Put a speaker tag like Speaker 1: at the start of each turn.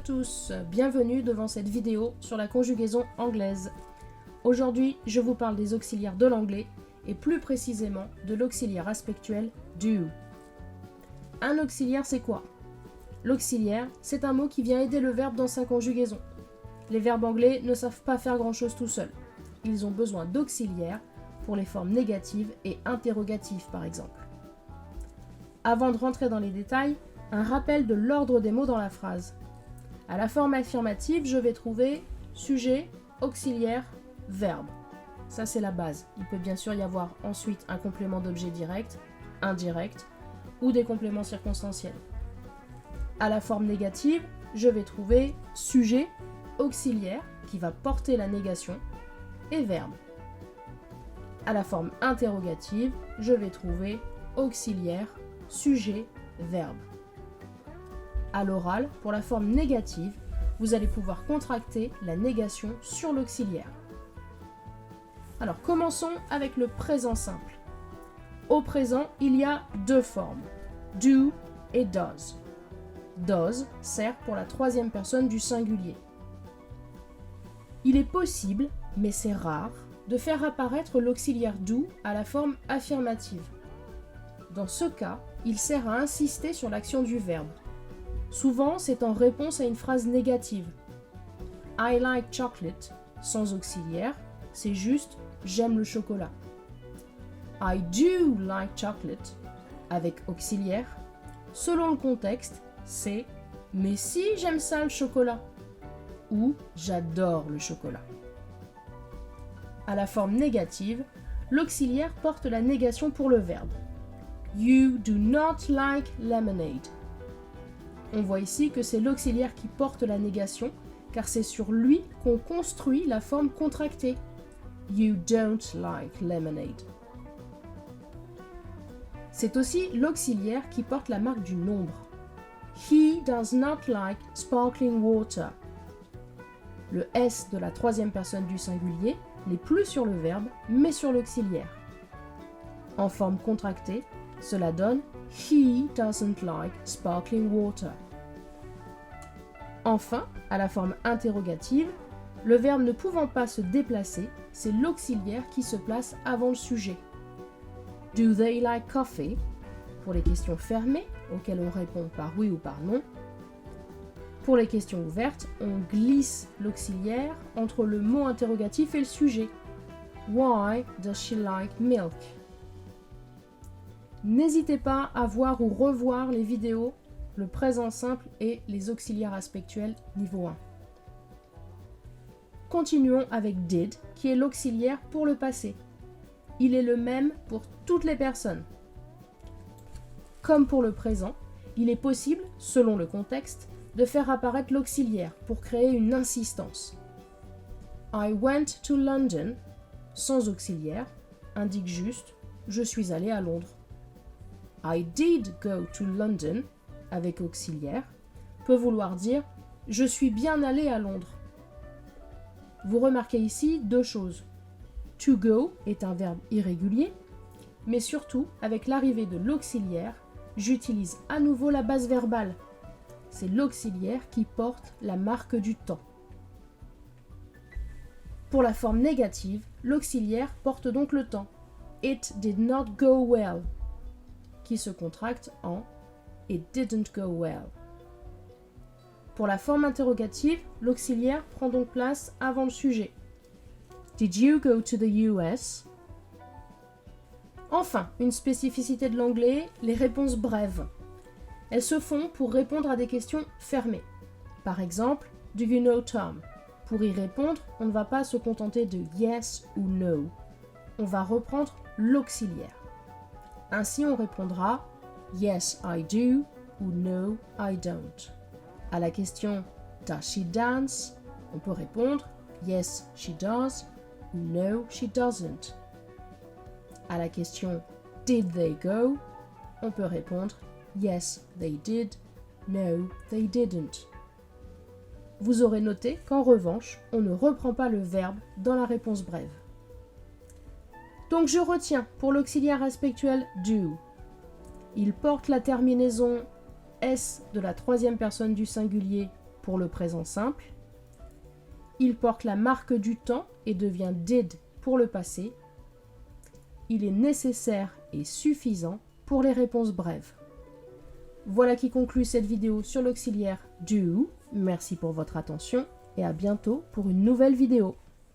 Speaker 1: à tous, bienvenue devant cette vidéo sur la conjugaison anglaise. Aujourd'hui, je vous parle des auxiliaires de l'anglais et plus précisément de l'auxiliaire aspectuel do. Un auxiliaire, c'est quoi? L'auxiliaire, c'est un mot qui vient aider le verbe dans sa conjugaison. Les verbes anglais ne savent pas faire grand-chose tout seuls. Ils ont besoin d'auxiliaires pour les formes négatives et interrogatives par exemple. Avant de rentrer dans les détails, un rappel de l'ordre des mots dans la phrase. À la forme affirmative, je vais trouver sujet, auxiliaire, verbe. Ça, c'est la base. Il peut bien sûr y avoir ensuite un complément d'objet direct, indirect ou des compléments circonstanciels. À la forme négative, je vais trouver sujet, auxiliaire, qui va porter la négation, et verbe. À la forme interrogative, je vais trouver auxiliaire, sujet, verbe. À l'oral, pour la forme négative, vous allez pouvoir contracter la négation sur l'auxiliaire. Alors, commençons avec le présent simple. Au présent, il y a deux formes, do et does. Does sert pour la troisième personne du singulier. Il est possible, mais c'est rare, de faire apparaître l'auxiliaire do à la forme affirmative. Dans ce cas, il sert à insister sur l'action du verbe. Souvent, c'est en réponse à une phrase négative. I like chocolate, sans auxiliaire, c'est juste j'aime le chocolat. I do like chocolate, avec auxiliaire. Selon le contexte, c'est mais si j'aime ça le chocolat, ou j'adore le chocolat. À la forme négative, l'auxiliaire porte la négation pour le verbe. You do not like lemonade. On voit ici que c'est l'auxiliaire qui porte la négation, car c'est sur lui qu'on construit la forme contractée. You don't like lemonade. C'est aussi l'auxiliaire qui porte la marque du nombre. He does not like sparkling water. Le S de la troisième personne du singulier n'est plus sur le verbe, mais sur l'auxiliaire. En forme contractée, cela donne He doesn't like sparkling water. Enfin, à la forme interrogative, le verbe ne pouvant pas se déplacer, c'est l'auxiliaire qui se place avant le sujet. Do they like coffee? Pour les questions fermées, auxquelles on répond par oui ou par non. Pour les questions ouvertes, on glisse l'auxiliaire entre le mot interrogatif et le sujet. Why does she like milk? N'hésitez pas à voir ou revoir les vidéos, le présent simple et les auxiliaires aspectuels niveau 1. Continuons avec did, qui est l'auxiliaire pour le passé. Il est le même pour toutes les personnes. Comme pour le présent, il est possible, selon le contexte, de faire apparaître l'auxiliaire pour créer une insistance. I went to London, sans auxiliaire, indique juste « je suis allé à Londres ». I did go to London, avec auxiliaire, peut vouloir dire « je suis bien allé à Londres ». Vous remarquez ici deux choses. To go est un verbe irrégulier, mais surtout, avec l'arrivée de l'auxiliaire, j'utilise à nouveau la base verbale. C'est l'auxiliaire qui porte la marque du temps. Pour la forme négative, l'auxiliaire porte donc le temps. It did not go well, qui se contracte en It didn't go well. Pour la forme interrogative, l'auxiliaire prend donc place avant le sujet. Did you go to the US? Enfin, une spécificité de l'anglais, les réponses brèves. Elles se font pour répondre à des questions fermées. Par exemple, do you know Tom? Pour y répondre, on ne va pas se contenter de yes ou no. On va reprendre l'auxiliaire. Ainsi, on répondra yes, I do ou no, I don't. À la question does she dance? On peut répondre yes, she does ou no, she doesn't. À la question did they go? On peut répondre yes, they did, no, they didn't. Vous aurez noté qu'en revanche, on ne reprend pas le verbe dans la réponse brève. Donc je retiens pour l'auxiliaire aspectuel do. Il porte la terminaison S de la troisième personne du singulier pour le présent simple. Il porte la marque du temps et devient did pour le passé. Il est nécessaire et suffisant pour les réponses brèves. Voilà qui conclut cette vidéo sur l'auxiliaire do. Merci pour votre attention et à bientôt pour une nouvelle vidéo.